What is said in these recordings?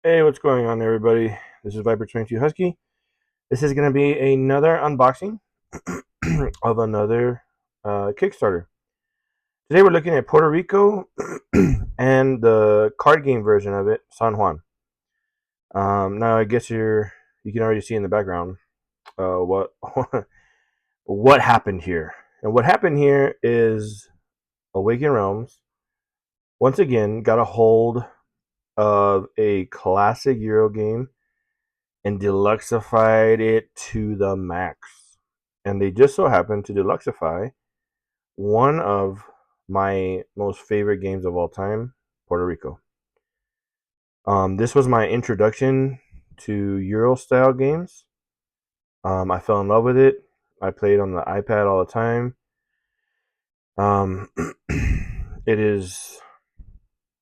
Hey, what's going on, everybody? This is Viper22 Husky. This is going to be another unboxing of another Kickstarter. Today we're looking at Puerto Rico and the card game version of it, San Juan. Now I guess you can already see in the background what what happened here. And what happened here is Awaken Realms once again got a hold of a classic Euro game and deluxified it to the max. And they just so happened to deluxify one of my most favorite games of all time, Puerto Rico. This was my introduction to Euro style games. I fell in love with it. I played on the iPad all the time. Um, it is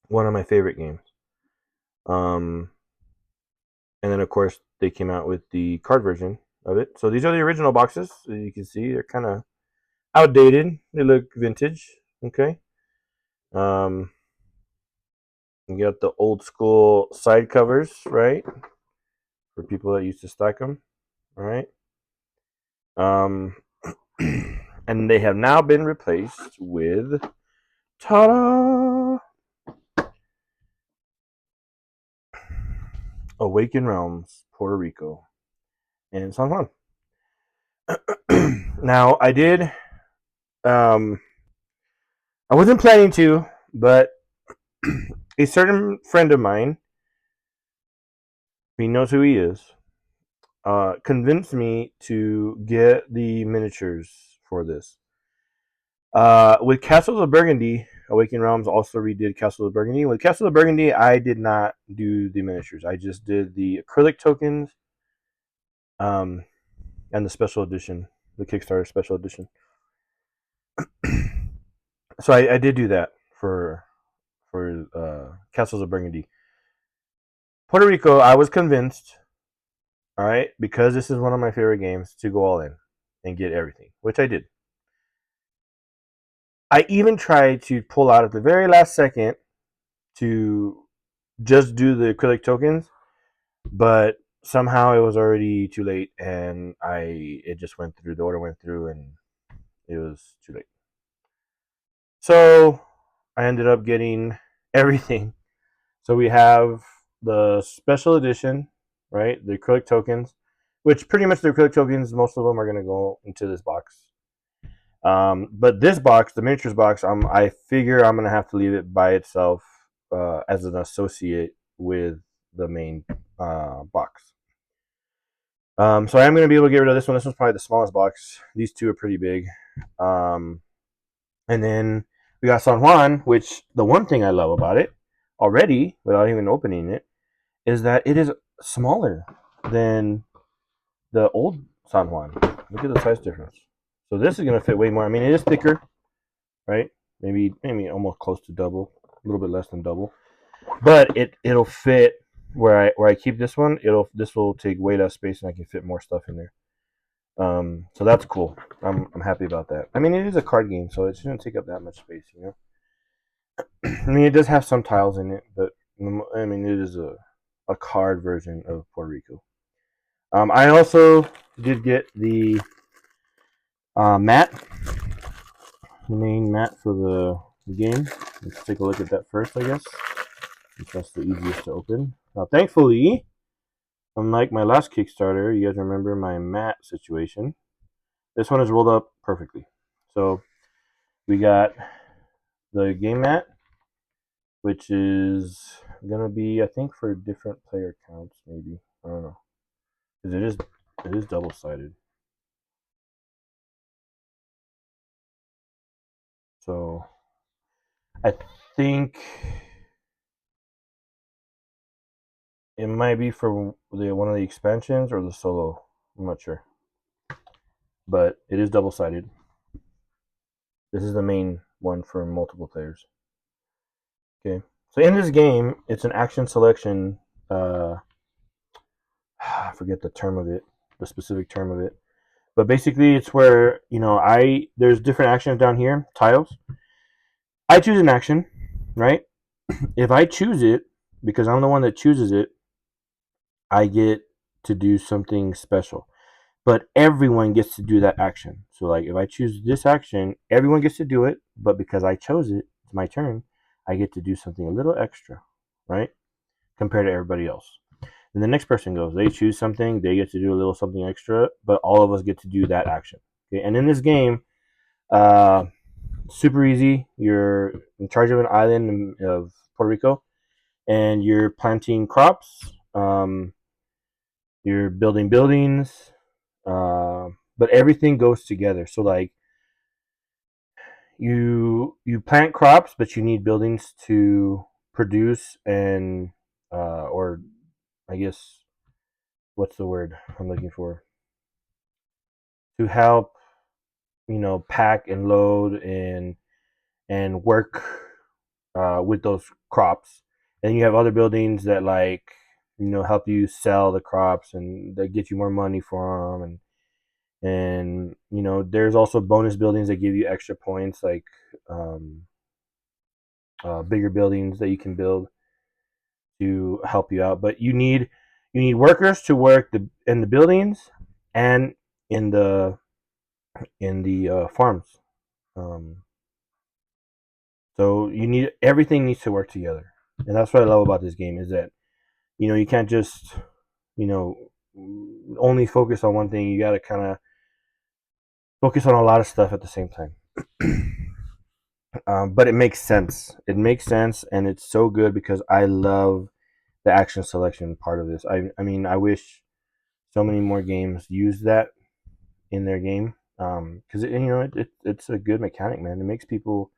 one of my favorite games. Um, and then, of course, they came out with the card version of it. So these are the original boxes. As you can see, they're kind of outdated. They look vintage. Okay. Um, you got the old school side covers, right? For people that used to stack them. All right. Um, and they have now been replaced with ta-da! Awaken Realms, Puerto Rico, and San Juan. Now I did. Um, I wasn't planning to, but a certain friend of mine, he knows who he is, convinced me to get the miniatures for this. With Castles of Burgundy, Awakening Realms also redid Castles of Burgundy. With Castles of Burgundy, I did not do the miniatures. I just did the acrylic tokens, um, and the special edition, the Kickstarter special edition. So I did do that for Castles of Burgundy. Puerto Rico, I was convinced, all right, because this is one of my favorite games, to go all in and get everything, which I did. I even tried to pull out at the very last second to just do the acrylic tokens, but somehow it was already too late, and it just went through. The order went through, and it was too late. So I ended up getting everything. So we have the special edition, right? The acrylic tokens, which pretty much the acrylic tokens, most of them are going to go into this box. But this box, the miniatures box, I figure I'm gonna have to leave it by itself as an associate with the main box. So I am gonna be able to get rid of this one. This one's probably the smallest box. These two are pretty big. Um, and then we got San Juan, which the one thing I love about it already, without even opening it, is that it is smaller than the old San Juan. Look at the size difference. So this is gonna fit way more. I mean, it is thicker, right? Maybe almost close to double, a little bit less than double. But it'll fit where I keep this one. This will take way less space, and I can fit more stuff in there. So that's cool. I'm happy about that. I mean, it is a card game, so it shouldn't take up that much space, you know. I mean, it does have some tiles in it, but I mean, it is a card version of Puerto Rico. I also did get the mat, the main mat for the game. Let's take a look at that first, I guess. That's the easiest to open. Now, thankfully, unlike my last Kickstarter, you guys remember my mat situation. This one is rolled up perfectly. So we got the game mat, which is gonna be, I think, for different player counts. Maybe, I don't know, because it is double sided. So I think it might be for one of the expansions or the solo. I'm not sure, but it is double sided. This is the main one for multiple players. Okay, so in this game, it's an action selection. I forget the term of it, the specific term of it, but basically, it's where there's different actions down here, tiles. I choose an action, right? If I choose it, because I'm the one that chooses it, I get to do something special. But everyone gets to do that action. So like if I choose this action, everyone gets to do it, but because I chose it, it's my turn, I get to do something a little extra, right? Compared to everybody else. Then the next person goes, they choose something, they get to do a little something extra, but all of us get to do that action. Okay, and in this game, uh, super easy. You're in charge of an island of Puerto Rico, and you're planting crops. You're building buildings, but everything goes together. So like you plant crops, but you need buildings to produce and or I guess what's the word I'm looking for, to help pack and load and work with those crops. And you have other buildings that like help you sell the crops and that get you more money for them. And there's also bonus buildings that give you extra points, like um, bigger buildings that you can build to help you out. But you need workers to work in the buildings and in the farms. Um, so everything needs to work together, and that's what I love about this game is that you can't just you know only focus on one thing. You got to kind of focus on a lot of stuff at the same time. But it makes sense. It makes sense, and it's so good because I love the action selection part of this. I mean, I wish so many more games use that in their game because it's a good mechanic, man. It makes people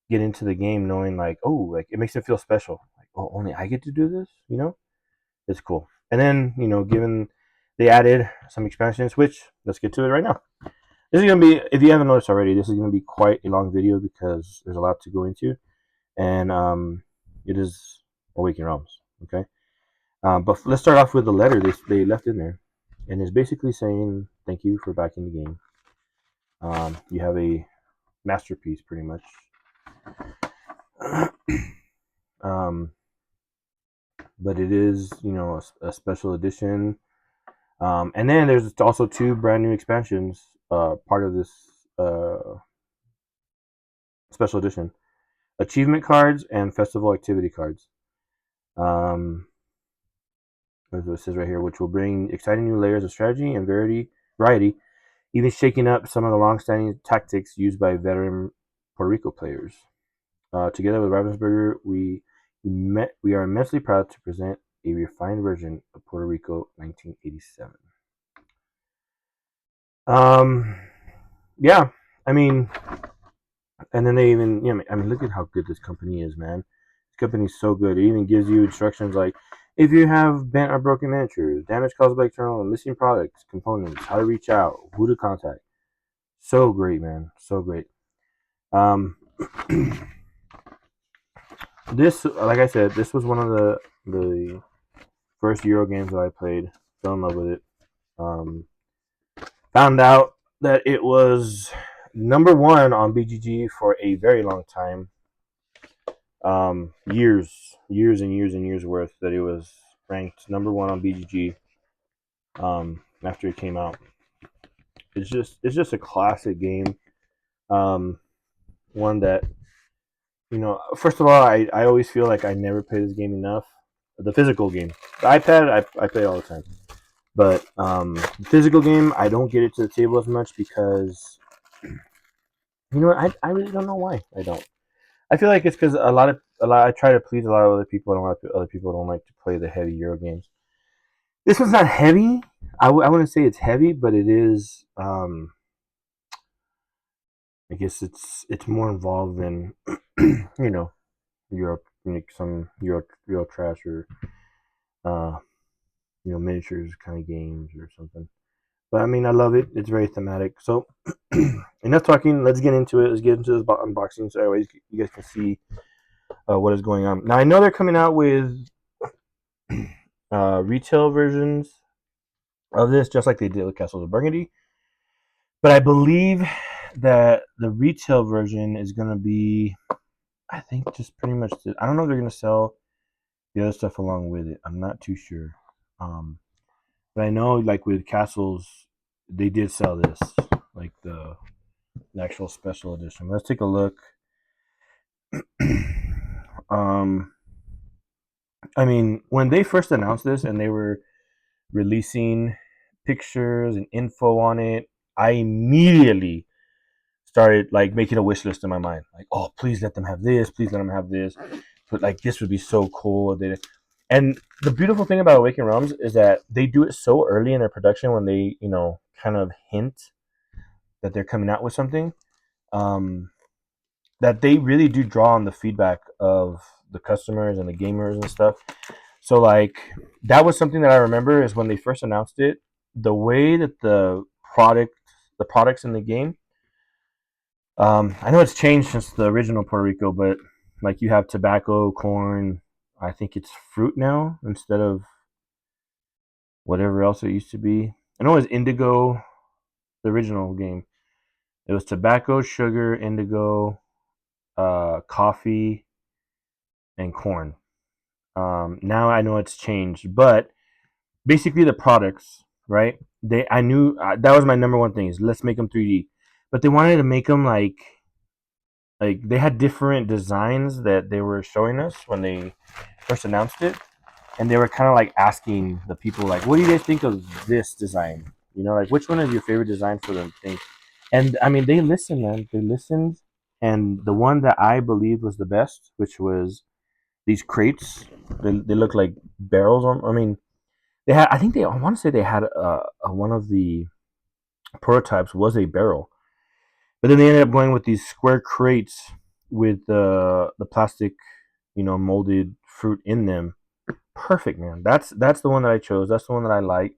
get into the game knowing like, oh, like it makes them feel special. Like, oh, only I get to do this. It's cool. And then given they added some expansions, which let's get to it right now. This is gonna be, if you haven't noticed already, this is gonna be quite a long video because there's a lot to go into, and it is Awaken Realms. Okay, but let's start off with the letter they left in there, and it's basically saying thank you for backing the game. You have a masterpiece, pretty much. um, but it is, a special edition. And then there's also two brand new expansions, part of this uh, special edition: achievement cards and festival activity cards. Um, That's what it says right here, which will bring exciting new layers of strategy and variety, even shaking up some of the long-standing tactics used by veteran Puerto Rico players. Together with Ravensburger, we are immensely proud to present a refined version of Puerto Rico 1987. Um, yeah, I mean, and then they even, I mean, look at how good this company is, man. This company is so good. It even gives you instructions like, if you have bent or broken miniatures, damage caused by external and missing products, components, how to reach out, who to contact. So great, man. So great. Um, this, like I said, this was one of the first Euro games that I played. Fell in love with it. Um, Found out that it was number one on BGG for a very long time. Years and years and years worth that it was ranked number one on BGG. After it came out, it's just a classic game. Um, One that first of all, I always feel like I never play this game enough. The physical game, the iPad, I play all the time, but the physical game, I don't get it to the table as much because I really don't know why I don't. I feel like it's because I try to please a lot of other people, and a lot of other people don't like to play the heavy Euro games. This one's not heavy. I wouldn't say it's heavy, but it is. I guess it's more involved than Europe, like some Euro trash or uh, miniatures kind of games or something. But I mean, I love it. It's very thematic. So enough talking. Let's get into it. Let's get into this unboxing so you guys can see what is going on. Now I know they're coming out with retail versions of this, just like they did with Castles of Burgundy. But I believe that the retail version is going to be, I think, just pretty much. I don't know if they're going to sell the other stuff along with it. I'm not too sure. But I know, like with castles, they did sell this, like the actual special edition. Let's take a look. um, I mean, when they first announced this and they were releasing pictures and info on it, I immediately started like making a wish list in my mind. Like, oh, please let them have this. Please let them have this. But like, this would be so cool. And the beautiful thing about Awaken Realms is that they do it so early in their production when they, kind of hint that they're coming out with something. Um, that they really do draw on the feedback of the customers and the gamers and stuff. So like that was something that I remember is when they first announced it, the way that the products in the game. I know it's changed since the original Puerto Rico, but like you have tobacco, corn. I think it's fruit now instead of whatever else it used to be. I know it was indigo, the original game. It was tobacco, sugar, indigo, coffee, and corn. Now I know it's changed, but basically the products, right? I knew that was my number one thing is let's make them 3D, but they wanted to make them like they had different designs that they were showing us when they first announced it, and they were kind of like asking the people like, "What do you guys think of this design? Like which one is your favorite design for the thing?" And I mean, they listened, man. They listened, and the one that I believed was the best, which was these crates. They look like barrels. I mean, they had. I think they. I want to say they had one of the prototypes was a barrel, but then they ended up going with these square crates with the plastic, molded fruit in them. Perfect, man. That's the one that I chose. That's the one that I like.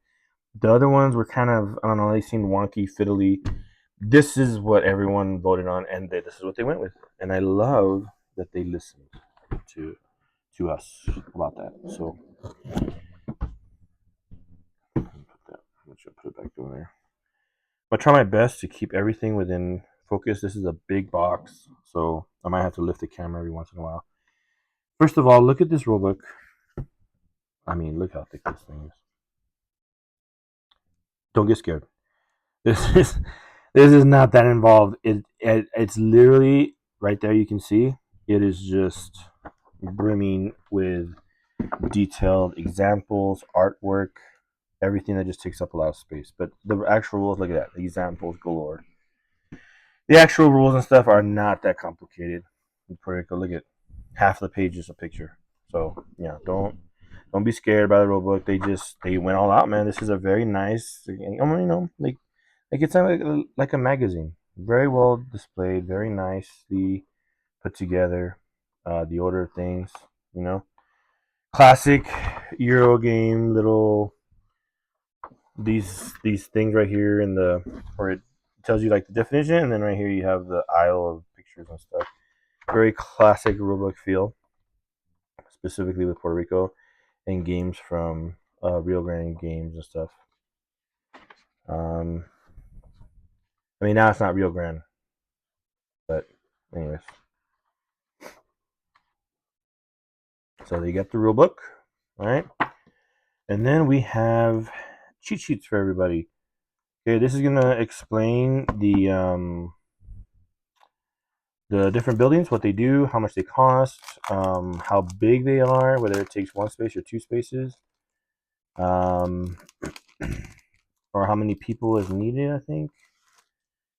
The other ones were kind of, I don't know, they seemed wonky, fiddly. This is what everyone voted on, and this is what they went with. And I love that they listened to to us about that. So I'm gonna put it back over there. I'm gonna try my best to keep everything within focus. This is a big box, so I might have to lift the camera every once in a while. First of all, look at this rulebook. I mean, look how thick this thing is. Don't get scared. This is this is not that involved. It's literally right there. You can see it is just brimming with detailed examples, artwork, everything that just takes up a lot of space. But the actual rules, look at that, the examples galore. The actual rules and stuff are not that complicated. Look at half the page is a picture. So yeah, don't be scared by the rule book. They went all out, man. This is a very nice, like it's like a magazine. Very well displayed, very nicely put together. The order of things, you know, classic Euro game. Little these things right here in the where it tells you like the definition, and then right here you have the aisle of pictures and stuff. Very classic rulebook feel, specifically with Puerto Rico and games from Rio Grande games and stuff. Um, I mean, now it's not Rio Grande, but anyways. So you got the rule book, all right? And then we have cheat sheets for everybody. Okay, this is gonna explain the different buildings, what they do, how much they cost, how big they are, whether it takes one space or two spaces, um, or how many people is needed, I think.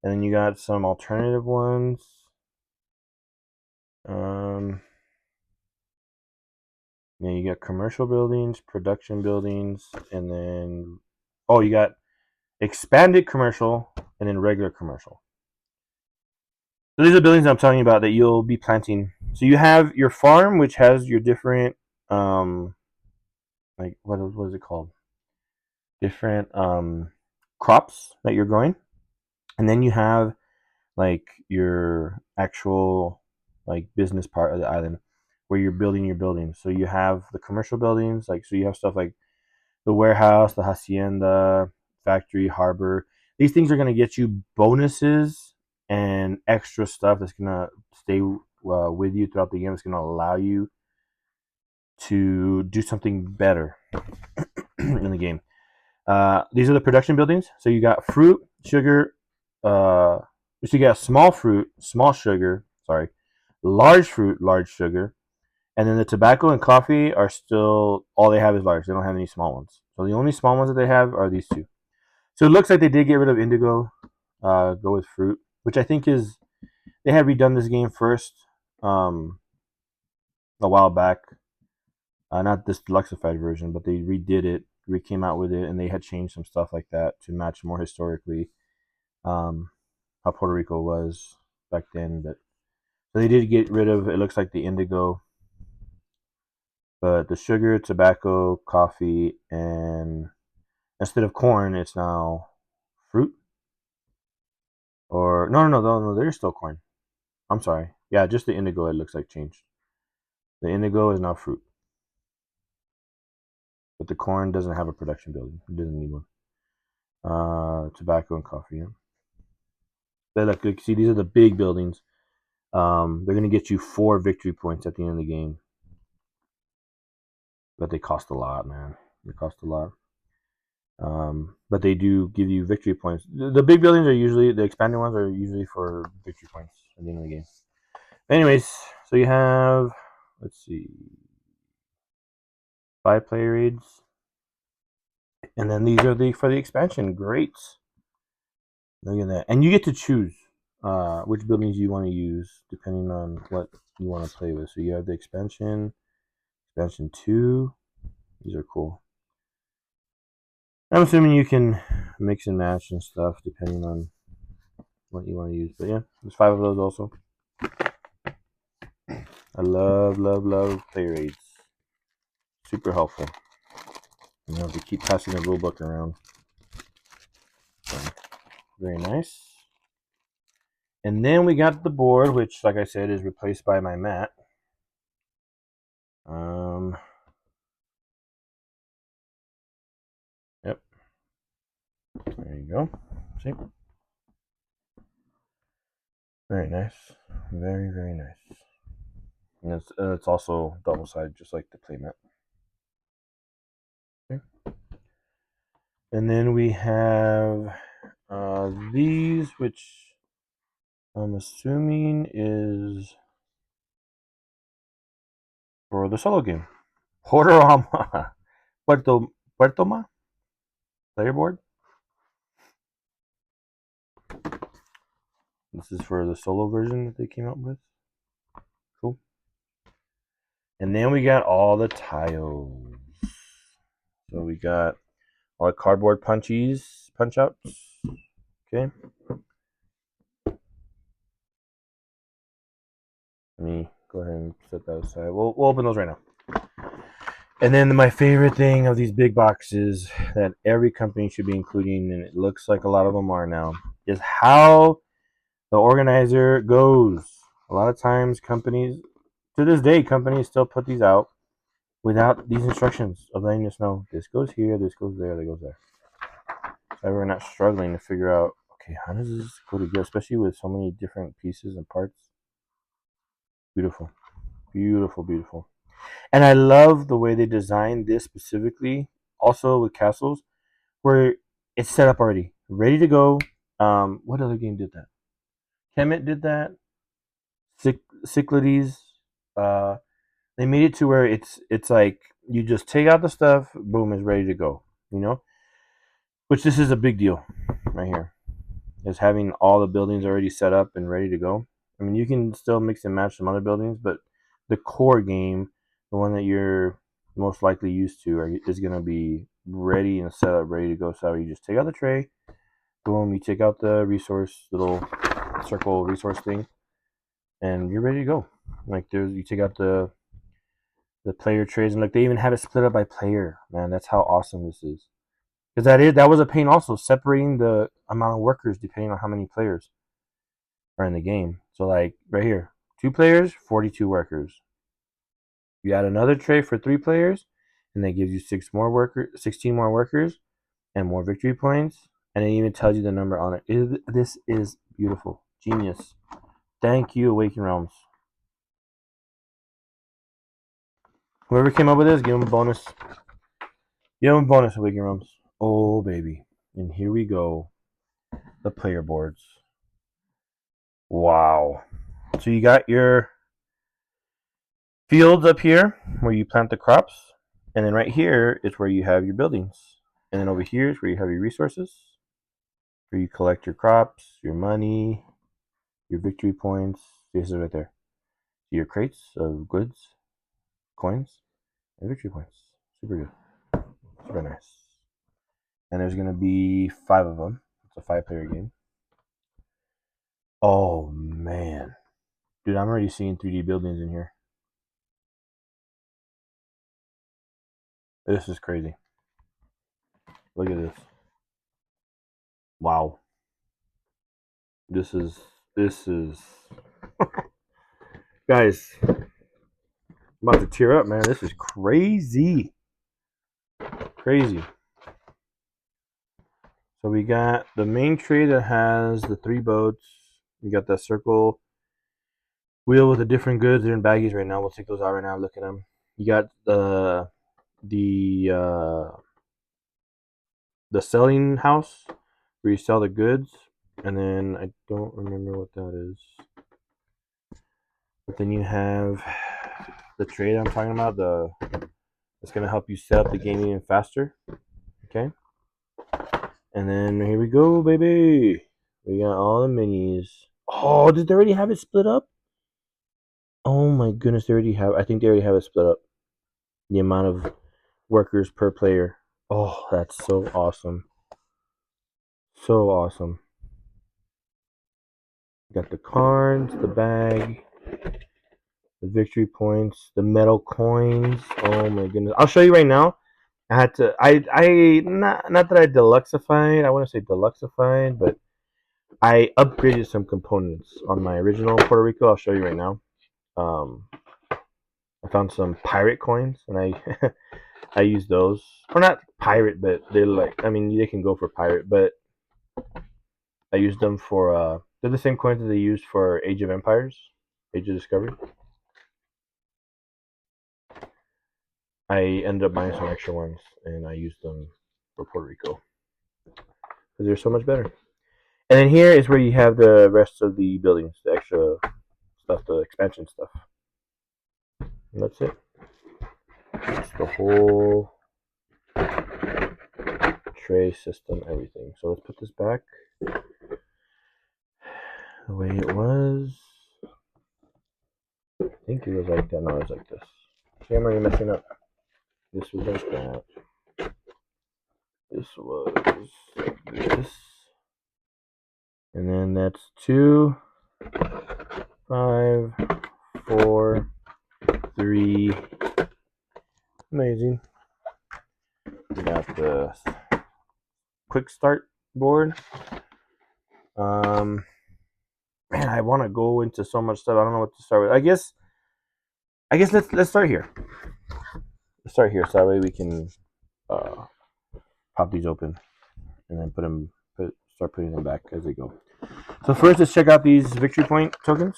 And then you got some alternative ones. Yeah, you got commercial buildings, production buildings, and then you got expanded commercial and then regular commercial. So these are buildings I'm telling you about that you'll be planting. So you have your farm, which has your different, like what is it called? Different crops that you're growing, and then you have like your actual like business part of the island where you're building your buildings. So you have the commercial buildings, like so you have stuff like the warehouse, the hacienda, factory, harbor. These things are going to get you bonuses and extra stuff that's going to stay with you throughout the game. It's going to allow you to do something better. in the game. These are the production buildings. So you got fruit, sugar. So you got small fruit, small sugar. Sorry, large fruit, large sugar. And then the tobacco and coffee are still all they have is large. They don't have any small ones. So the only small ones that they have are these two. So it looks like they did get rid of indigo. Go with fruit, which I think is they had redone this game first a while back. Not this deluxified version, but they redid it, came out with it, and they had changed some stuff like that to match more historically how Puerto Rico was back then. But so they did get rid of, it looks like, the indigo, but the sugar, tobacco, coffee, and instead of corn, it's now fruit. Or no, there's still corn. I'm sorry. Yeah, just the indigo, it looks like, changed. The indigo is now fruit. But the corn doesn't have a production building. It doesn't need one. Tobacco and coffee. Yeah. But look, see, these are the big buildings. They're going to get you 4 victory points at the end of the game. But they cost a lot, man. They cost a lot. But they do give you victory points. The big buildings are usually, the expanded ones are usually for victory points at the end of the game. Anyways, so you have, let's see, 5 player raids. And then these are for the expansion. Great. Look at that. And you get to choose which buildings you want to use depending on what you want to play with. So you have the expansion 2. These are cool. I'm assuming you can mix and match and stuff depending on what you want to use. But yeah, there's 5 of those also. I love play raids. Super helpful. You don't have to keep passing the rulebook around. So, very nice. And then we got the board, which, like I said, is replaced by my mat. Yep. There you go. See? Very nice. Very, very nice. And it's also double-sided, just like the playmat. Okay. And then we have these, which I'm assuming is for the solo game. Puerto Ma player board. This is for the solo version that they came out with. Cool. And then we got all the tiles. So we got all the cardboard punch outs. Okay. Let me go ahead and set that aside. We'll open those right now. And then my favorite thing of these big boxes that every company should be including, and it looks like a lot of them are now, is how the organizer goes. A lot of times companies, to this day, companies still put these out without these instructions of letting us know this goes here, this goes there, that goes there. So we're not struggling to figure out, okay, how does this go together, especially with so many different pieces and parts. Beautiful. Beautiful, beautiful. And I love the way they designed this specifically, also with castles, where it's set up already, ready to go. What other game did that? Kemet did that. Cyclades. They made it to where it's like you just take out the stuff, boom, it's ready to go. You know, which this is a big deal, right here. Is having all the buildings already set up and ready to go. I mean, you can still mix and match some other buildings, but the core game, the one that you're most likely used to, is going to be ready and set up, ready to go. So you just take out the tray, boom, you take out the resource, little circle resource thing, and you're ready to go. Like you take out the player trays, and like they even have it split up by player. Man, that's how awesome this is. Because that was a pain also, separating the amount of workers depending on how many players are in the game. So like right here, 2 players, 42 workers. You add another tray for 3 players, and that gives you 16 more workers, and more victory points. And it even tells you the number on it. This is beautiful. Genius. Thank you, Awaken Realms. Whoever came up with this, give them a bonus. You have a bonus awaken rooms. Oh baby. And here we go. The player boards. Wow. So you got your fields up here where you plant the crops. And then right here is where you have your buildings. And then over here is where you have your resources, where you collect your crops, your money, your victory points. This is right there. Your crates of goods, coins, and victory points. Super good. Super nice. And there's going to be 5 of them. It's a 5-player game. Oh, man. Dude, I'm already seeing 3D buildings in here. This is crazy. Look at this. Wow. This is guys, I'm about to tear up, man. This is crazy. Crazy. So we got the main tree that has the 3 boats. We got that circle wheel with the different goods. They're in baggies right now. We'll take those out right now. Look at them. You got the the selling house where you sell the goods, and then I don't remember what that is. But then you have the trade I'm talking about. It's gonna help you set up the game even faster. Okay. And then here we go, baby. We got all the minis. Oh, did they already have it split up? Oh my goodness, they already have. I think they already have it split up. The amount of workers per player. Oh, that's so awesome. So awesome. Got the cards, the bag, the victory points, the metal coins. Oh my goodness. I'll show you right now. I had to I not that I deluxeified, I wouldn't say deluxeified, but I upgraded some components on my original Puerto Rico. I'll show you right now. Um I found some pirate coins and I I use those. Or not pirate, but they're like, I mean they can go for pirate, but I used them for they're the same coins that they used for Age of Empires, Age of Discovery. I ended up buying some extra ones and I used them for Puerto Rico because they're so much better. And then here is where you have the rest of the buildings, the extra stuff, the expansion stuff. And that's it. It's the whole tray system, everything. So let's put this back the way it was. I think it was like that. No, it was like this. See, I'm already messing up. This was like that. This was like this. And then that's 2, 5, 4, 3. Amazing. We got the quick start board. Man, I want to go into so much stuff. I don't know what to start with. I guess let's start here. Let's start here, so that way we can uh, pop these open and then start putting them back as they go. So first, let's check out these victory point tokens.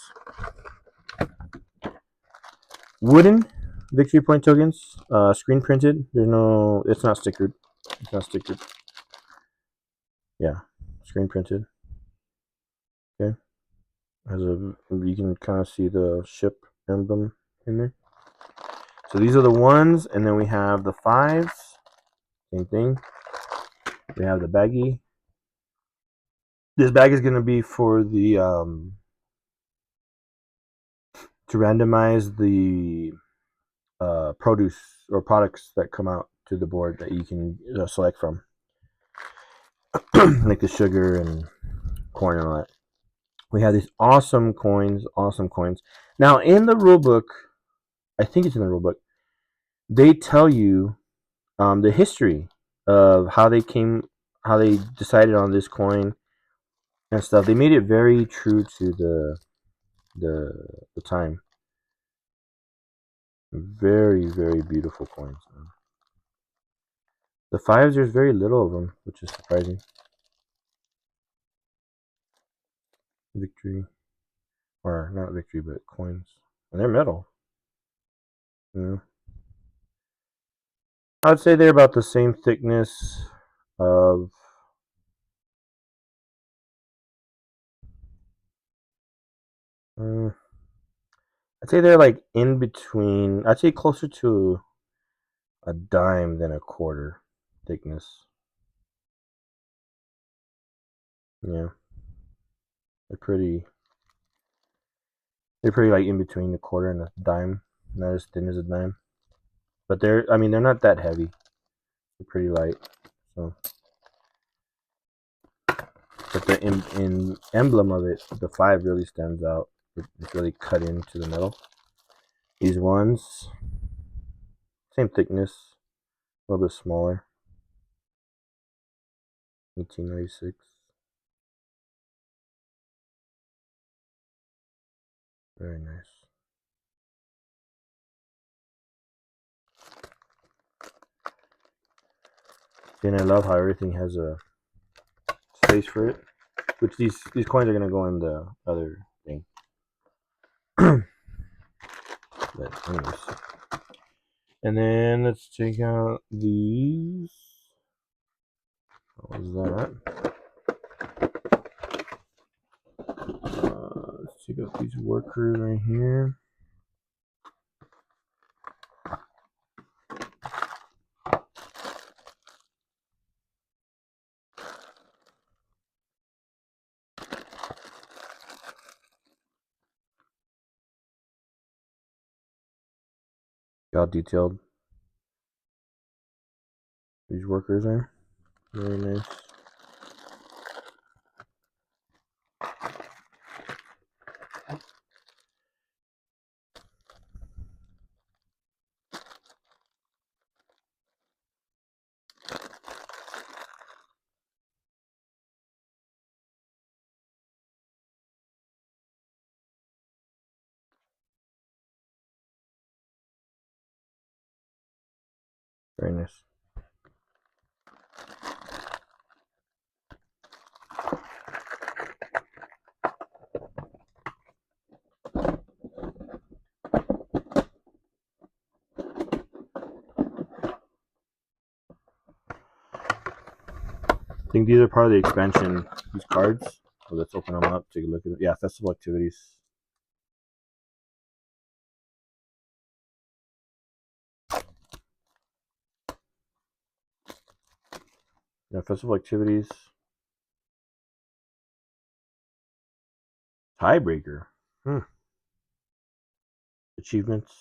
Wooden victory point tokens, screen printed. There's no, it's not stickered. It's not stickered. Yeah, screen printed. Okay, you can kind of see the ship emblem in there. So these are the 1s, and then we have the 5s. Same thing. We have the baggie. This bag is going to be for the to randomize the produce or products that come out to the board that you can select from, like the sugar and corn and all that. We have these awesome coins, awesome coins. Now in the rule book, I think it's in the rule book, they tell you the history of how they decided on this coin and stuff. They made it very true to the time. Very, very beautiful coins. The 5s, there's very little of them, which is surprising. Victory, or not victory, but coins, and they're metal. You know, I would say they're about the same thickness of I'd say they're like in between. I'd say closer to a dime than a quarter thickness. Yeah, they're pretty. They're pretty like in between a quarter and a dime. Not as thin as a dime, but they're. I mean, they're not that heavy. They're pretty light. So, but the in emblem of it, the 5 really stands out. It's really cut into the metal. These ones, same thickness, a little bit smaller. 1896. Very nice. And I love how everything has a space for it. Which these coins are gonna go in the other thing. But anyways. And then let's take out these. What was that? Let's take out these workers right here. How detailed these workers are. Very nice. Very nice. I think these are part of the expansion. These cards. So let's open them up. Take a look at it. Yeah, festival activities. Yeah, festival activities. Tiebreaker. Achievements.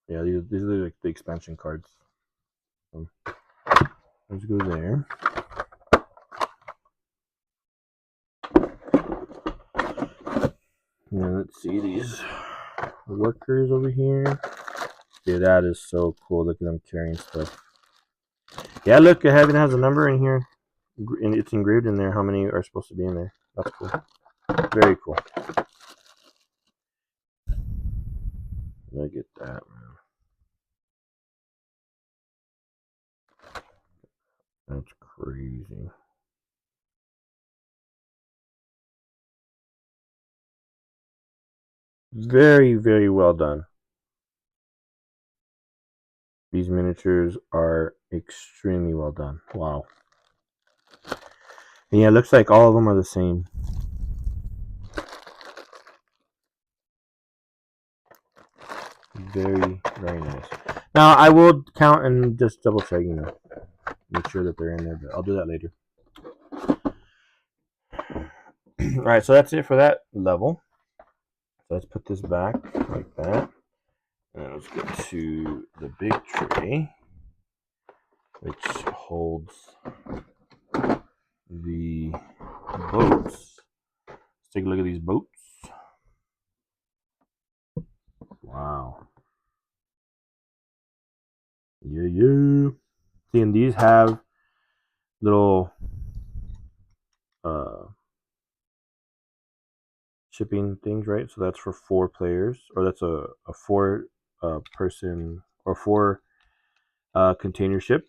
Yeah, these are like the expansion cards. Let's go there. Yeah, let's see these workers over here. Yeah, that is so cool. Look at them carrying stuff. Yeah, look, it even has a number in here. And it's engraved in there how many are supposed to be in there. That's cool. Very cool. I get that, man. That's crazy. Very, very well done. These miniatures are extremely well done. Wow. And yeah, it looks like all of them are the same. Very, very nice. Now, I will count and just double check, make sure that they're in there, but I'll do that later. Alright, so that's it for that level. So let's put this back like that. And let's get to the big tray, which holds the boats. Let's take a look at these boats. Wow. Yeah. See, and these have little shipping things, right? So that's for 4 players, or that's a 4 person or 4 container ship.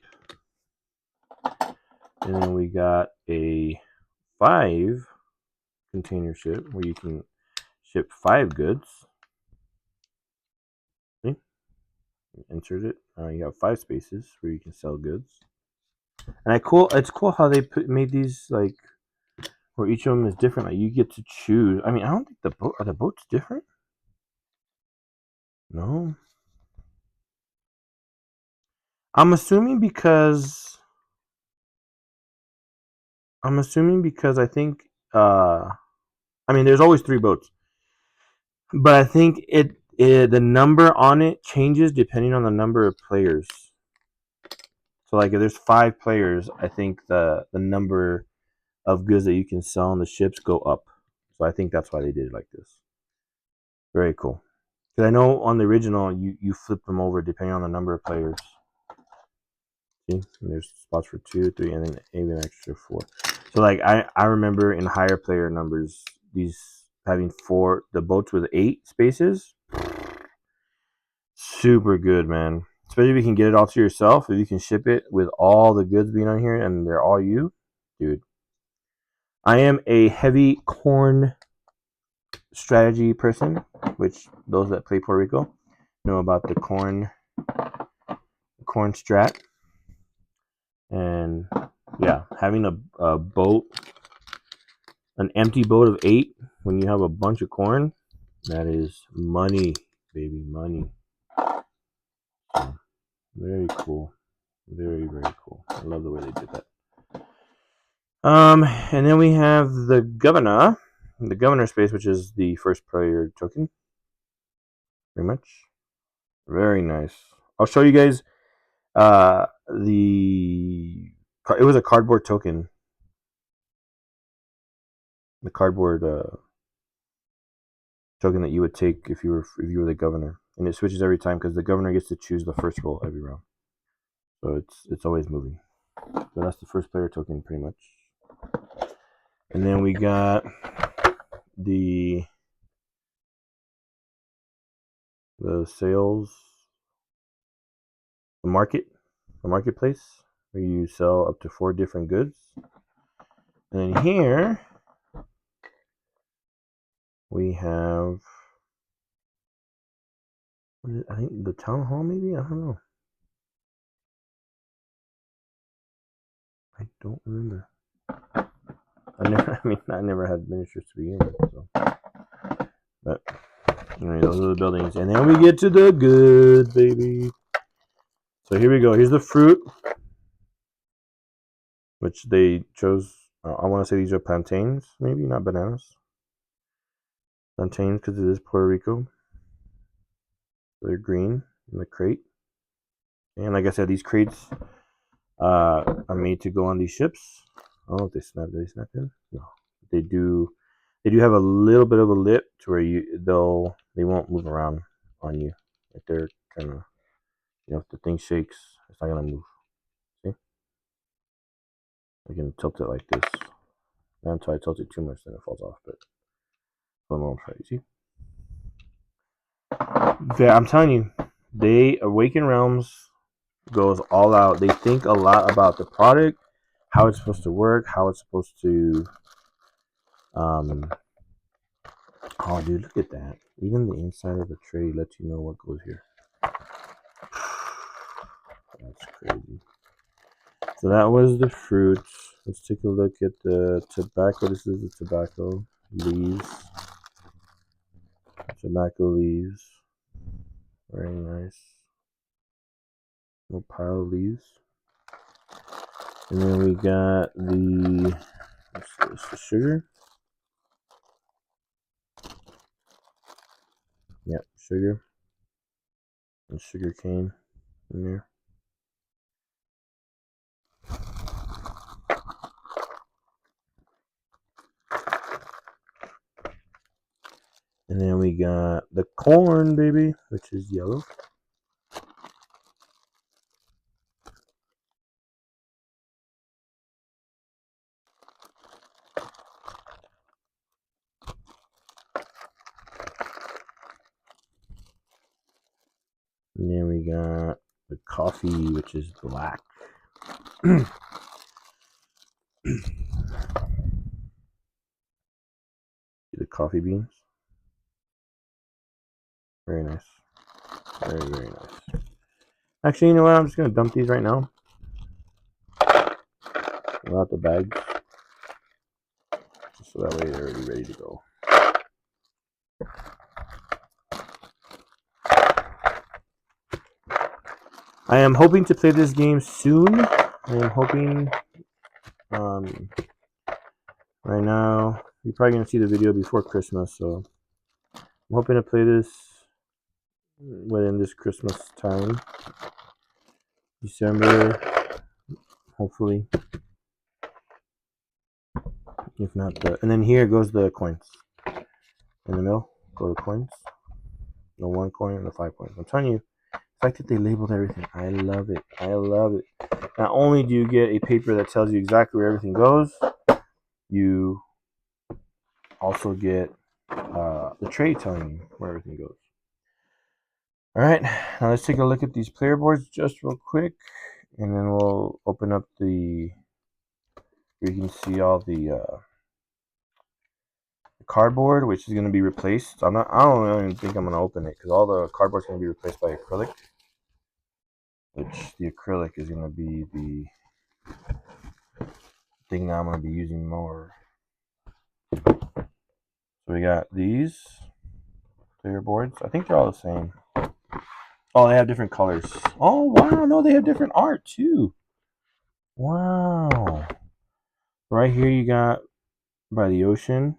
And then we got a 5 container ship where you can ship 5 goods. See? Insert it You have 5 spaces where you can sell goods. And it's cool how they made these like where each of them is different. Like you get to choose. I mean, I don't think are the boats different. No, I'm assuming because I think I mean there's always 3 boats, but I think the number on it changes depending on the number of players. So like if there's 5 players, I think the number of goods that you can sell on the ships go up. So I think that's why they did it like this. Very cool. Because I know on the original you flip them over depending on the number of players. See, and there's spots for 2, 3, and then even extra 4. So like I remember in higher player numbers these having 4 the boats with 8 spaces. Super good, man. Especially if you can get it all to yourself. If you can ship it with all the goods being on here and they're all you, dude. I am a heavy corn strategy person, which those that play Puerto Rico know about the corn strat. And yeah, having a boat, an empty boat of 8 when you have a bunch of corn, that is money, baby, money. So, very cool. Very, very cool. I love the way they did that. And then we have the governor space, which is the first player token. Very much. Very nice. I'll show you guys it was a cardboard token. The cardboard token that you would take if you were the governor, and it switches every time because the governor gets to choose the first roll every round. So it's always moving. So that's the first player token, pretty much. And then we got the sales, the marketplace, where you sell up to 4 different goods. And then here we have, I think the town hall, maybe? I don't know. I don't remember. I never had miniatures to begin with, so. But anyway, those are the buildings, and then we get to the goods, baby. So here we go. Here's the fruit, which they chose. I want to say these are plantains, maybe not bananas. Plantains because it is Puerto Rico. They're green in the crate, and like I said, these crates are made to go on these ships. I don't know if they snap. Did they snap in? No, they do. They do have a little bit of a lip to where they won't move around on you. Like they're kind of, if the thing shakes, it's not gonna move. See? I can tilt it like this. Not until I tilt it too much, then it falls off. But for the most part, you see? Yeah, I'm telling you, Awaken Realms goes all out. They think a lot about the product, how it's supposed to work, how it's supposed to. Oh, dude, look at that. Even the inside of the tray lets you know what goes here. That's crazy. So that was the fruits. Let's take a look at the tobacco. This is the tobacco leaves. Tobacco leaves. Very nice. Little pile of leaves. And then we got the sugar. Yep, sugar. And sugar cane in there. And then we got the corn, baby, which is yellow. And then we got the coffee, which is black. The coffee beans. Very nice. Very, very nice. Actually, you know what? I'm just gonna dump these right now. Out the bag, so that way they're already ready to go. I am hoping to play this game soon. I am hoping. Right now, you're probably gonna see the video before Christmas, so I'm hoping to play this within this Christmas time, December, hopefully. If not, and then here goes the coins. In the middle, go the coins. The 1 coin and the 5 coins. I'm telling you, the fact that they labeled everything, I love it. I love it. Not only do you get a paper that tells you exactly where everything goes, you also get the tray telling you where everything goes. All right, now let's take a look at these player boards just real quick, and then we'll open up the. You can see all the cardboard, which is going to be replaced. I don't even think I'm going to open it because all the cardboard is going to be replaced by acrylic, which the acrylic is going to be the thing that I'm going to be using more. So we got these player boards. I think they're all the same. Oh, they have different colors. Oh, wow. No, they have different art too. Wow. Right here you got by the ocean,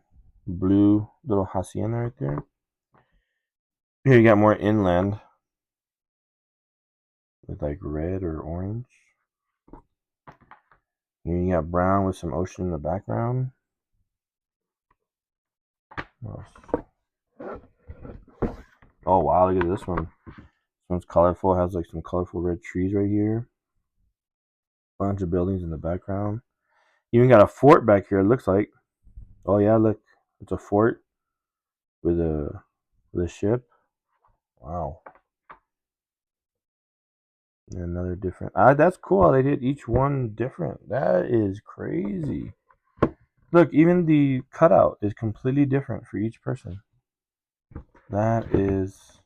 blue little hacienda right there. Here you got more inland with like red or orange. Here you got brown with some ocean in the background. Oh wow, look at this one. This one's colorful. It has like some colorful red trees right here. Bunch of buildings in the background. You even got a fort back here, it looks like. Oh yeah, look. It's a fort with a ship. Wow. And another different. That's cool. They did each one different. That is crazy. Look, even the cutout is completely different for each person. That is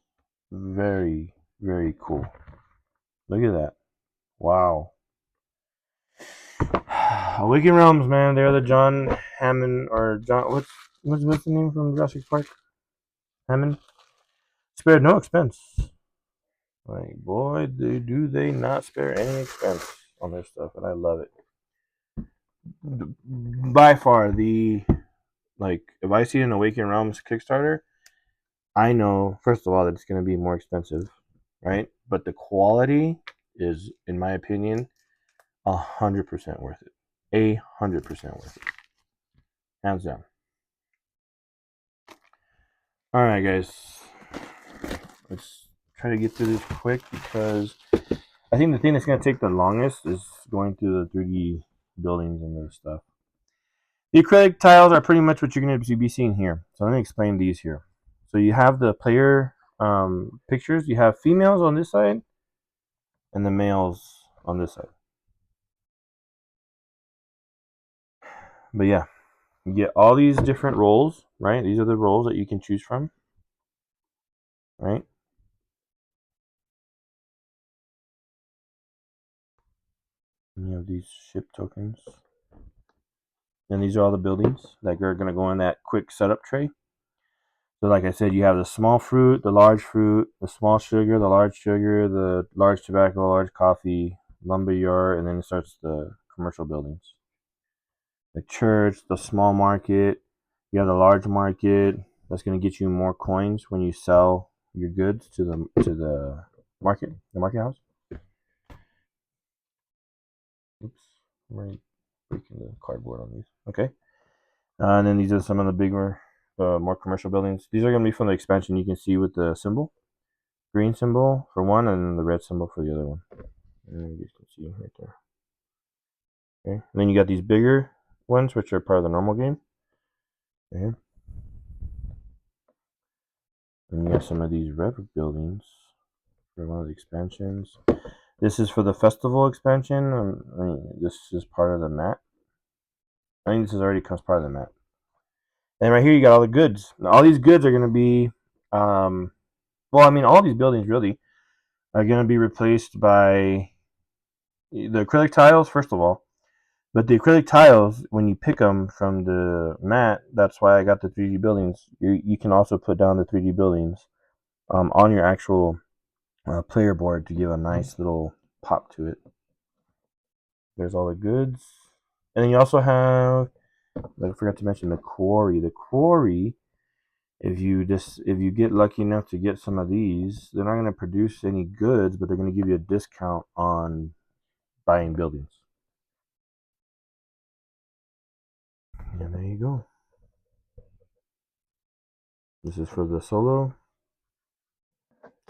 very, very cool. Look at that. Wow. Awaken Realms, man. They're the John Hammond or John. What's the name from Jurassic Park? Hammond. Spared no expense. Like boy, do they not spare any expense on their stuff, and I love it. By far, if I see an Awaken Realms Kickstarter, I know first of all that it's going to be more expensive, right? But the quality is, in my opinion, 100% worth it. 100% worth it, hands down. All right, guys, let's try to get through this quick because I think the thing that's going to take the longest is going through the 3D buildings and this stuff. The acrylic tiles are pretty much what you're going to be seeing here. So let me explain these here. So you have the player pictures. You have females on this side and the males on this side. But yeah, you get all these different roles, right? These are the roles that you can choose from, right? And you have these ship tokens. And these are all the buildings that are going to go in that quick setup tray. So like I said, you have the small fruit, the large fruit, the small sugar, the large tobacco, large coffee, lumber yard, and then it starts the commercial buildings. The church, the small market, you have the large market. That's going to get you more coins when you sell your goods to the market house. Oops, I'm already breaking the cardboard on these. Okay. And then these are some of the bigger, more commercial buildings. These are going to be from the expansion. You can see with the symbol, green symbol for one, and then the red symbol for the other one. And you can see right there. Okay. And then you got these bigger ones, which are part of the normal game. Okay. And you have some of these red buildings for one of the expansions. This is for the festival expansion. I mean, this is part of the map. I think this is already comes part of the map. And right here, you got all the goods. Now, all these goods are going to be, well, I mean, all these buildings really are going to be replaced by the acrylic tiles, first of all. But the acrylic tiles, when you pick them from the mat, that's why I got the 3D buildings. You can also put down the 3D buildings on your actual player board to give a nice little pop to it. There's all the goods. And then you also have, I forgot to mention the quarry. The quarry, if you get lucky enough to get some of these, they're not going to produce any goods, but they're going to give you a discount on buying buildings. And there you go. This is for the solo.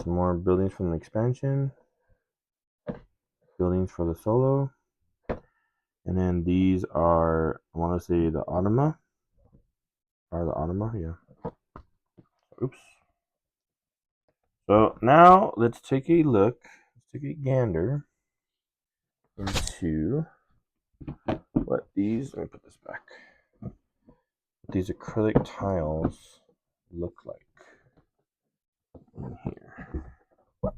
Some more buildings from the expansion. Buildings for the solo. And then these are, I want to say the Anima. Or the Anima, yeah. Oops. So now let's take a look. Let's take a gander into what these, let me put this back. What these acrylic tiles look like in here. Put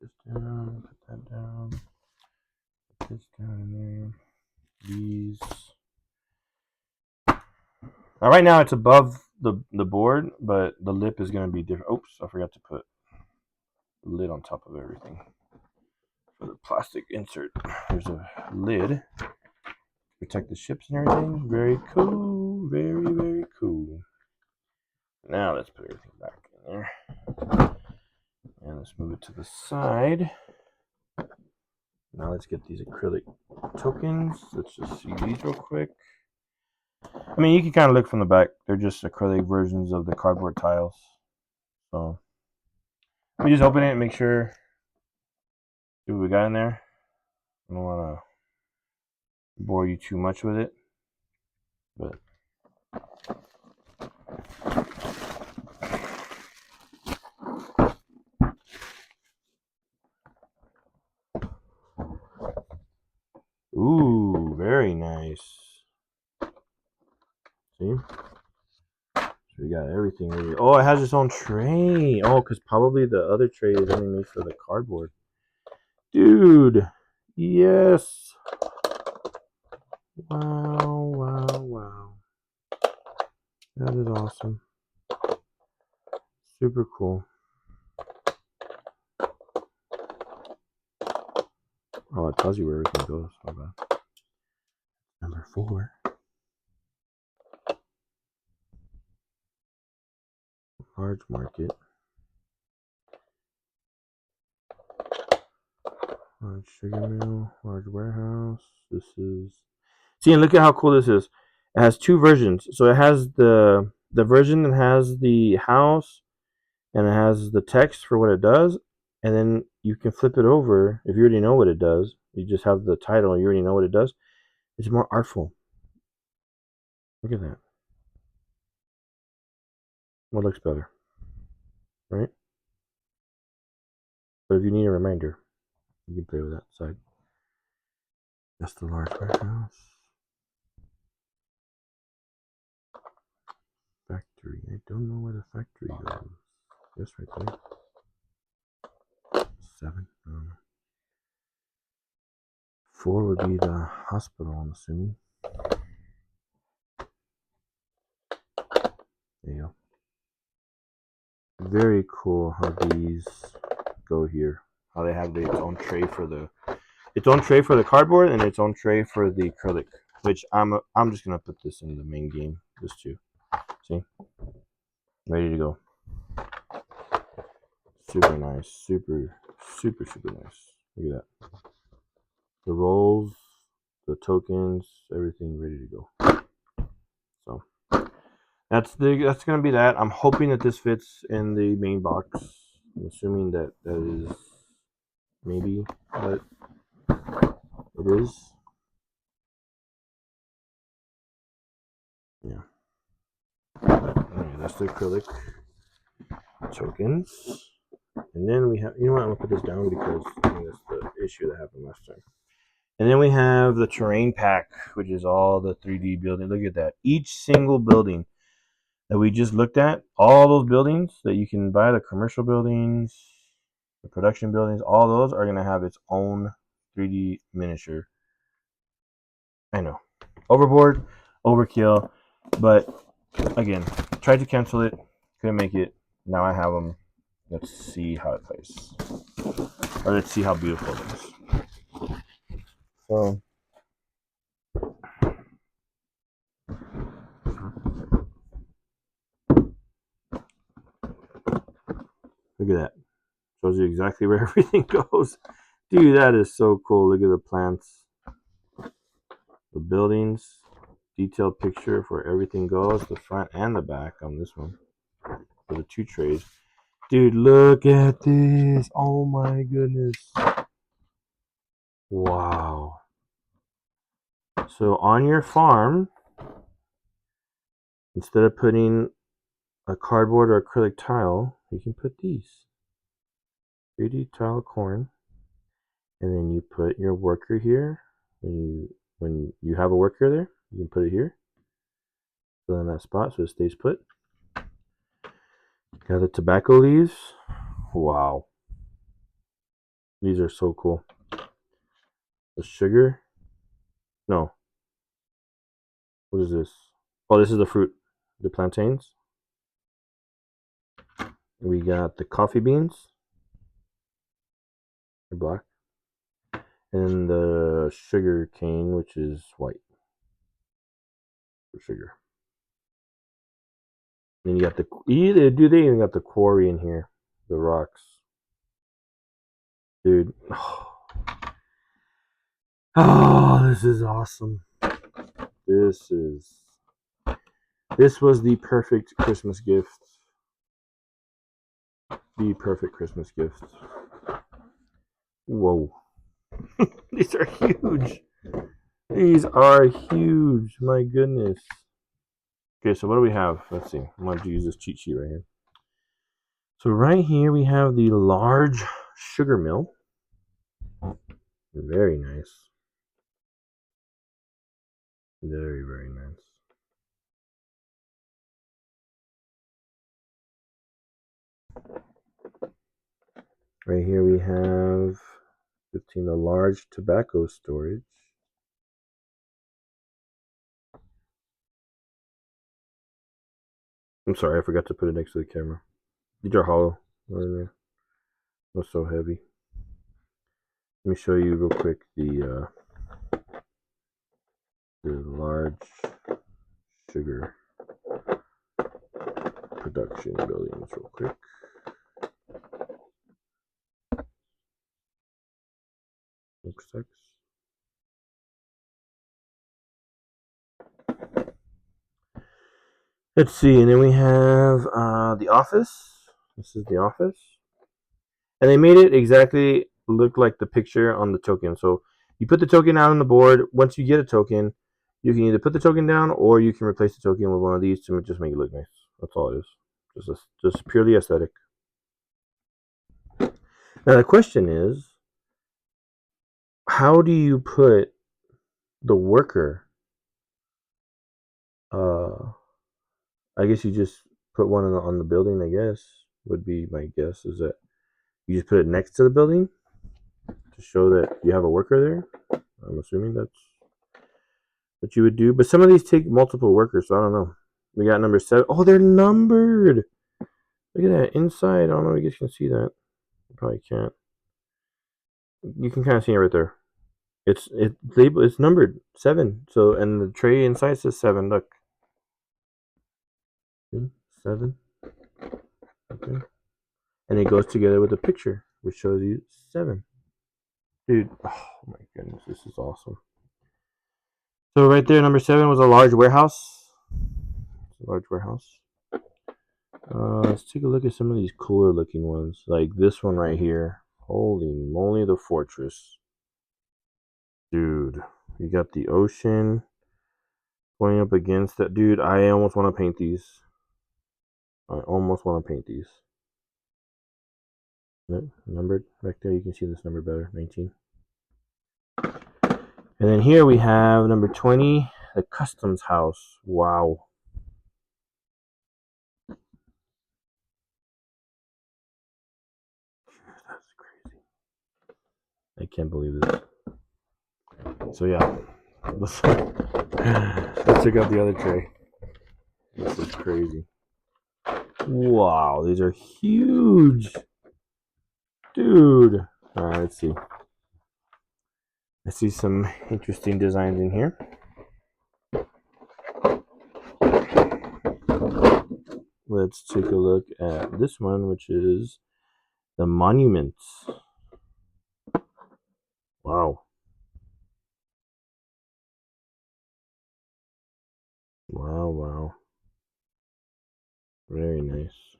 this down, put that down, put this down in there. These. Now right now it's above the board, but the lip is going to be different. Oops, I forgot to put the lid on top of everything. For the plastic insert, there's a lid to protect the ships and everything. Very cool. Very, very cool. Now let's put everything back in there. And let's move it to the side. Now let's get these acrylic tokens. Let's just see these real quick. I mean, you can kind of look from the back. They're just acrylic versions of the cardboard tiles. So let me just open it and make sure. See what we got in there. I don't want to bore you too much with it, but ooh, very nice. See? So we got everything really. Oh, it has its own tray. Oh, because probably the other tray is only made for the cardboard. Dude, yes. Wow, wow, wow. That is awesome. Super cool. Oh, it tells you where everything goes. How about number 4? Large market. Large sugar mill. Large warehouse. This is... See, and look at how cool this is. It has 2 versions. So it has the version that has the house and it has the text for what it does. And then you can flip it over if you already know what it does. You just have the title and you already know what it does. It's more artful. Look at that. What looks better? Right? But if you need a reminder, you can play with that side. That's the large warehouse. Factory. I don't know where the factory goes. Yes, right there. 7. 4 would be the hospital, I'm assuming. There you go. Very cool how these go here. How they have its own tray for the cardboard and its own tray for the acrylic. Which I'm just gonna put this in the main game. This too. See, ready to go. Super nice. Super nice. Look at that. The rolls, the tokens, everything ready to go. So that's gonna be that. I'm hoping that this fits in the main box. I'm assuming that is maybe, but it is. Yeah. Okay, that's the acrylic tokens. And then we have, you know what, I'm gonna put this down because I think that's the issue that happened last time. And then we have the terrain pack, which is all the 3D building. Look at that. Each single building that we just looked at, all those buildings that you can buy, the commercial buildings, The production buildings, all those are going to have its own 3D miniature. I know. Overboard, overkill, but again, tried to cancel it, couldn't make it. Now I have them. Let's see how it plays. Or let's see how beautiful it is. So, look at that. Shows you exactly where everything goes. Dude, that is so cool. Look at the plants, the buildings, detailed picture for everything goes, the front and the back on this one. For the 2 trays. Dude, look at this. Oh my goodness. Wow. So on your farm, instead of putting a cardboard or acrylic tile, you can put these 3D tile corn, and then you put your worker here. When you have a worker there, you can put it here, fill in that spot so it stays put. Got the tobacco leaves. Wow, these are so cool. The sugar. No, what is this? Oh, this is the fruit, the plantains. We got the coffee beans. They're black. And then the sugar cane, which is white for sugar. Then you got the they even got the quarry in here, the rocks, dude. Oh, this is awesome. This was the perfect Christmas gift. The perfect Christmas gift. Whoa, these are huge. These are huge. My goodness. Okay, so what do we have? Let's see. I'm going to use this cheat sheet right here. So right here we have the large sugar mill. Very nice. Very, very nice. Right here we have 15, the large tobacco storage. I'm sorry, I forgot to put it next to the camera. These are hollow. Not so heavy. Let me show you real quick the large sugar production buildings real quick. Looks like. Let's see, and then we have the office. This is the office. And they made it exactly look like the picture on the token. So you put the token out on the board. Once you get a token, you can either put the token down or you can replace the token with one of these to just make it look nice. That's all it is. Just purely aesthetic. Now the question is, how do you put the worker? I guess you just put one on the building. I guess would be my guess is that you just put it next to the building to show that you have a worker there. I'm assuming that's what you would do. But some of these take multiple workers, so I don't know. We got number 7. Oh, they're numbered. Look at that inside. I don't know if you guys can see that. You probably can't. You can kind of see it right there. It's numbered 7. So and the tray inside says 7. Look, see? 7. Okay. And it goes together with a picture, which shows you 7. Dude, oh my goodness, this is awesome. So right there, number 7 was a large warehouse. It's a large warehouse. Let's take a look at some of these cooler looking ones, like this one right here. Holy moly, the fortress. Dude, you got the ocean going up against that. Dude, I almost want to paint these. Yep, numbered right there. You can see this number better, 19. And then here we have number 20, the customs house. Wow. That's I can't believe this. So yeah, let's check out the other tray. This is crazy. Wow, these are huge, dude. All right, let's see. I see some interesting designs in here. Let's take a look at this one, which is the monuments. Wow. Wow, wow. Very nice.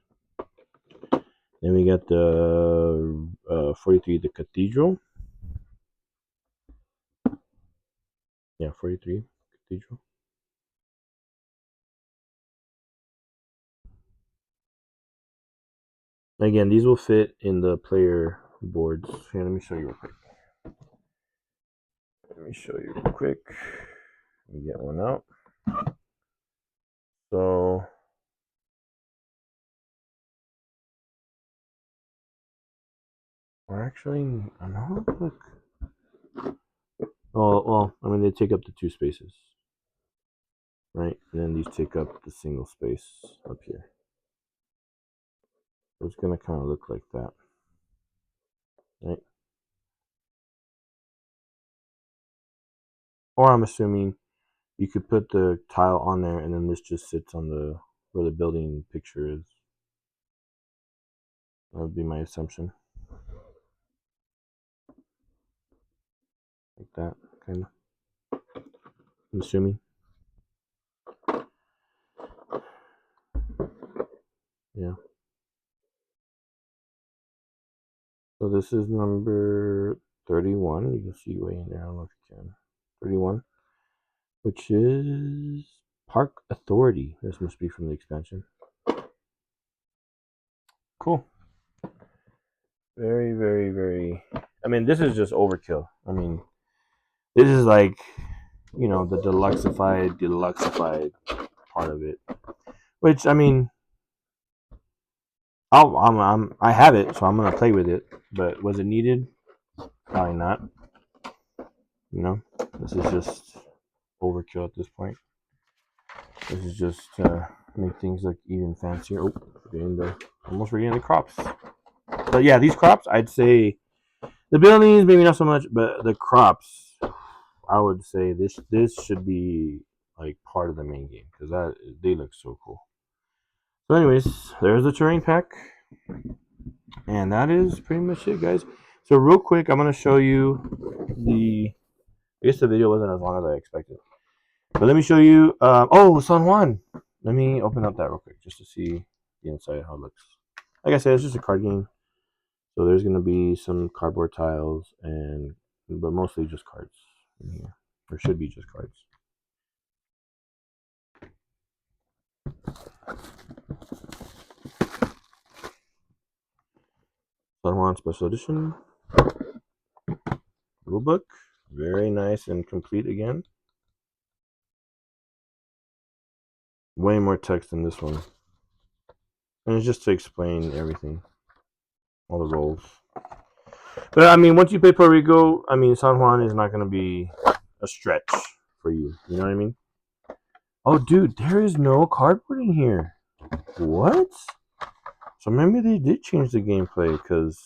Then we got the 43, the cathedral. Yeah, 43, cathedral. Again, these will fit in the player boards. Here, let me show you real quick. Let me show you real quick. Let me get one out. So, we're actually, no, look. Oh, well, I mean, they take up the 2 spaces. Right? And then these take up the single space up here. So it's going to kind of look like that. Right? Or I'm assuming you could put the tile on there and then this just sits on the where the building picture is. That would be my assumption. Like that, kind of. I'm assuming. Yeah. So this is number 31. You can see way in there. I don't know if you can. 31. Which is Park Authority. This must be from the expansion. Cool. Very, very, very. I mean, this is just overkill. I mean, this is like, you know, the deluxeified part of it. Which, I mean, I have it, so I'm gonna play with it. But was it needed? Probably not. You know, this is just overkill at this point. This is just make things look even fancier. Oh, almost forgetting the crops. But yeah, these crops, I'd say the buildings maybe not so much, but the crops, I would say this should be like part of the main game because they look so cool. So, anyways, there's the terrain pack, and that is pretty much it, guys. So, real quick, I'm gonna show you the. I guess the video wasn't as long as I expected, but let me show you. Oh, San Juan. Let me open up that real quick just to see the inside how it looks. Like I said, it's just a card game. So there's gonna be some cardboard tiles but mostly just cards in here. Or should be just cards. San Juan Special Edition. Rulebook. Very nice and complete again. Way more text than this one. And it's just to explain everything. All the roles. But I mean, once you play Puerto Rico, I mean, San Juan is not going to be a stretch for you. You know what I mean? Oh, dude, there is no cardboard in here. What? So maybe they did change the gameplay because...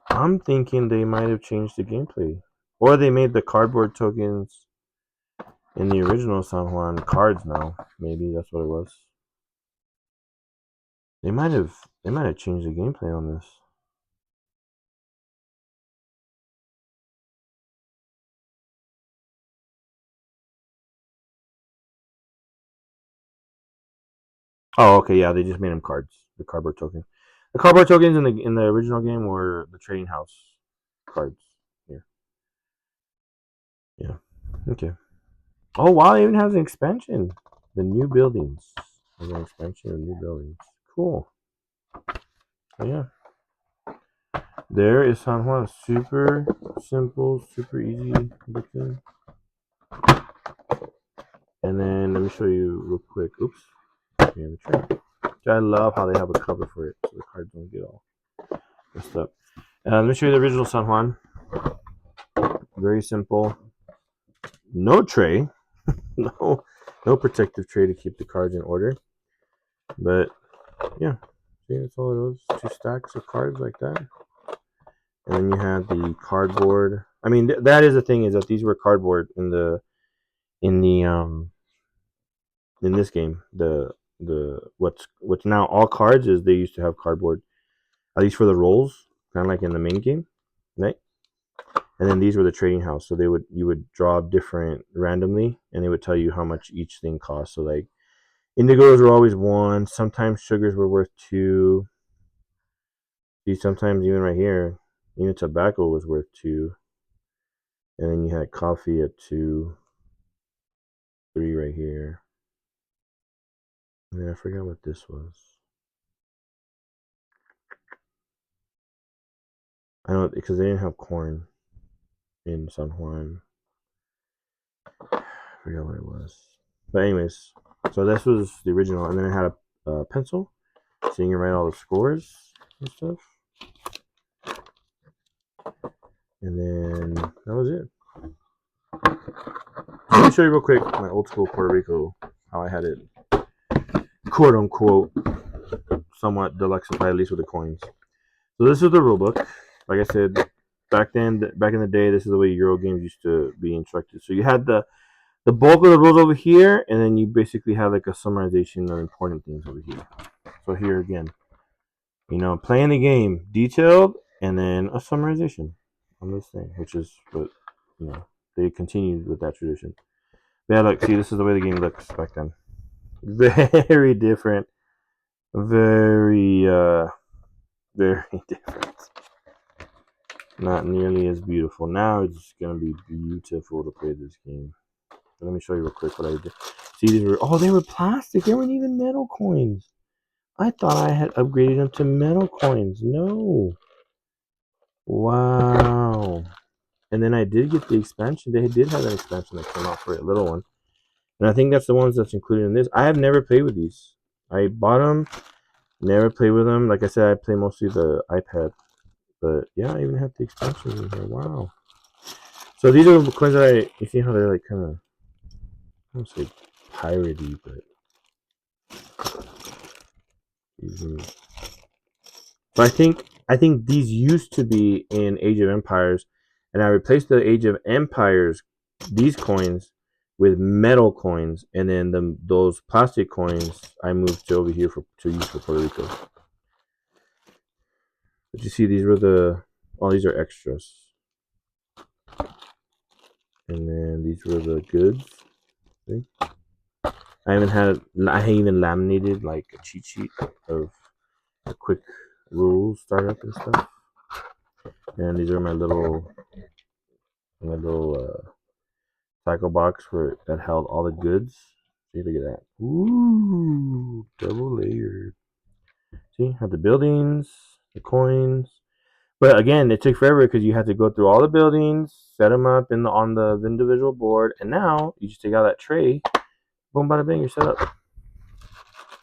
I'm thinking they might have changed the gameplay. Or they made the cardboard tokens in the original San Juan cards now. Maybe that's what it was. They might have changed the gameplay on this. Oh, okay, yeah, they just made them cards. The cardboard token. The cardboard tokens in the original game were the trading house cards. Here. Yeah. Okay. Oh wow, it even has an expansion. The new buildings. There's an expansion of new buildings. Cool. Oh, yeah. There is San Juan. Super simple, super easy looking. And then let me show you real quick. Oops. Here, the tray. I love how they have a cover for it so the cards don't get all messed up. Let me show you the original San Juan. Very simple. No tray. no protective tray to keep the cards in order. But yeah, see, that's all it was. 2 stacks of cards like that. And then you have the cardboard. I mean, that is the thing, is that these were cardboard in this game. The what's now all cards is they used to have cardboard, at least for the rolls, kind of like in the main game, right? And then these were the trading house, so you would draw different randomly, and they would tell you how much each thing cost. So like indigos were always 1. Sometimes sugars were worth 2. See, sometimes even right here, even tobacco was worth 2. And then you had coffee at 2, 3 right here. And then I forgot what this was. I don't, because they didn't have corn in San Juan. I forgot what it was. But anyways, so this was the original, and then it had a pencil, so you can write all the scores and stuff. And then that was it. Let me show you real quick my old school Puerto Rico, how I had it, quote unquote, somewhat deluxified, at least with the coins. So this is the rule book. Like I said, back in the day, this is the way Euro games used to be instructed. So you had the bulk of the rules over here, and then you basically have like a summarization of important things over here. So here again, playing the game, detailed, and then a summarization on this thing, which is what, they continued with that tradition. Yeah, look, see, this is the way the game looks back then. Very different. Very, very different. Not nearly as beautiful. Now it's going to be beautiful to play this game. But let me show you real quick what I did. See, they were plastic. They weren't even metal coins. I thought I had upgraded them to metal coins. No. Wow. And then I did get the expansion. They did have an expansion that came out for a little one. And I think that's the ones that's included in this. I have never played with these. I bought them, never played with them. Like I said, I play mostly the iPad. But yeah, I even have the expansions in here. Wow. So these are the coins that you see how they're like kind of, I don't say piratey, but but I think these used to be in Age of Empires, and I replaced the Age of Empires, these coins, with metal coins, and then those plastic coins I moved to over here to use for Puerto Rico. But you see, these were these are extras, and then these were the goods. See? I even laminated like a cheat sheet of a quick rules startup and stuff. And these are my little tackle box that held all the goods. See, look at that. Ooh, double layered. See, have the buildings, the coins. But again, it took forever because you had to go through all the buildings, set them up on the individual board, and now you just take out that tray, boom, bada bing, you're set up.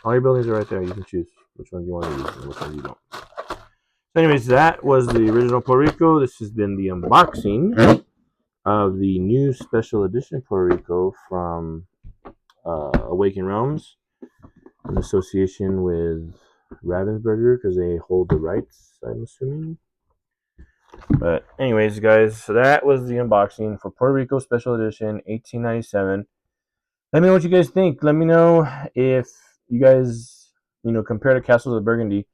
All your buildings are right there. You can choose which ones you want to use and which ones you don't. So anyways, that was the original Puerto Rico. This has been the unboxing of the new special edition Puerto Rico from Awaken Realms in association with Ravensburger, because they hold the rights, I'm assuming. But anyways, guys, so that was the unboxing for Puerto Rico Special Edition 1897. Let me know what you guys think. Let me know if you guys, compare to Castles of Burgundy,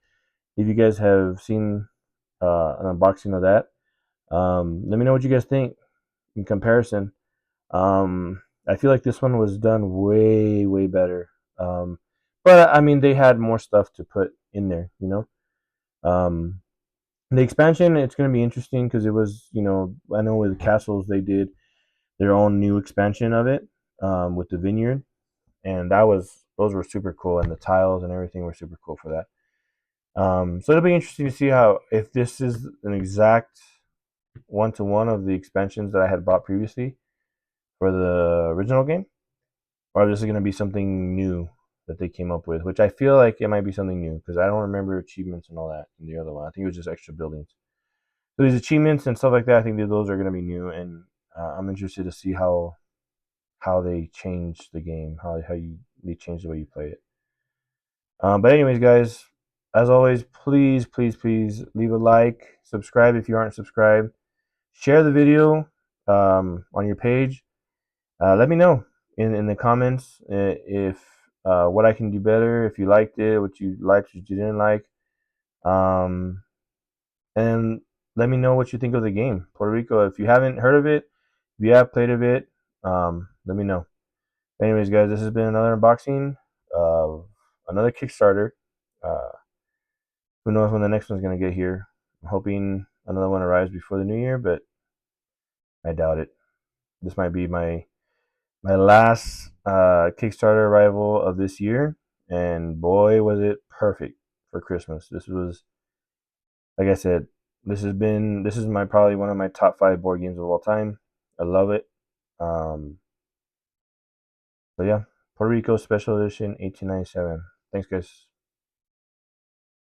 if you guys have seen an unboxing of that. Let me know what you guys think in comparison. I feel like this one was done way, way better. But I mean, they had more stuff to put in there, The expansion, it's going to be interesting because it was, I know with the castles, they did their own new expansion of it with the vineyard. And those were super cool. And the tiles and everything were super cool for that. So it'll be interesting to see if this is an exact one-to-one of the expansions that I had bought previously for the original game, or if this is going to be something new that they came up with, which I feel like it might be something new because I don't remember achievements and all that in the other one. I think it was just extra buildings. So these achievements and stuff like that, I think that those are going to be new, and I'm interested to see how they change the game, how they change the way you play it. But anyways, guys, as always, please leave a like, subscribe if you aren't subscribed, share the video on your page. Let me know in the comments if what I can do better, if you liked it, what you liked, what you didn't like, um, and let me know what you think of the game, Puerto Rico. If you haven't heard of it, if you have played of it, let me know. Anyways, guys, this has been another unboxing of another Kickstarter. Uh, who knows when the next one's gonna get here? I'm hoping another one arrives before the new year, but I doubt it. This might be my last Kickstarter arrival of this year, and boy, was it perfect for Christmas. This was, like I said, this is my probably one of my top 5 board games of all time. I love it. Um, so yeah, Puerto Rico Special Edition 1897. Thanks, guys.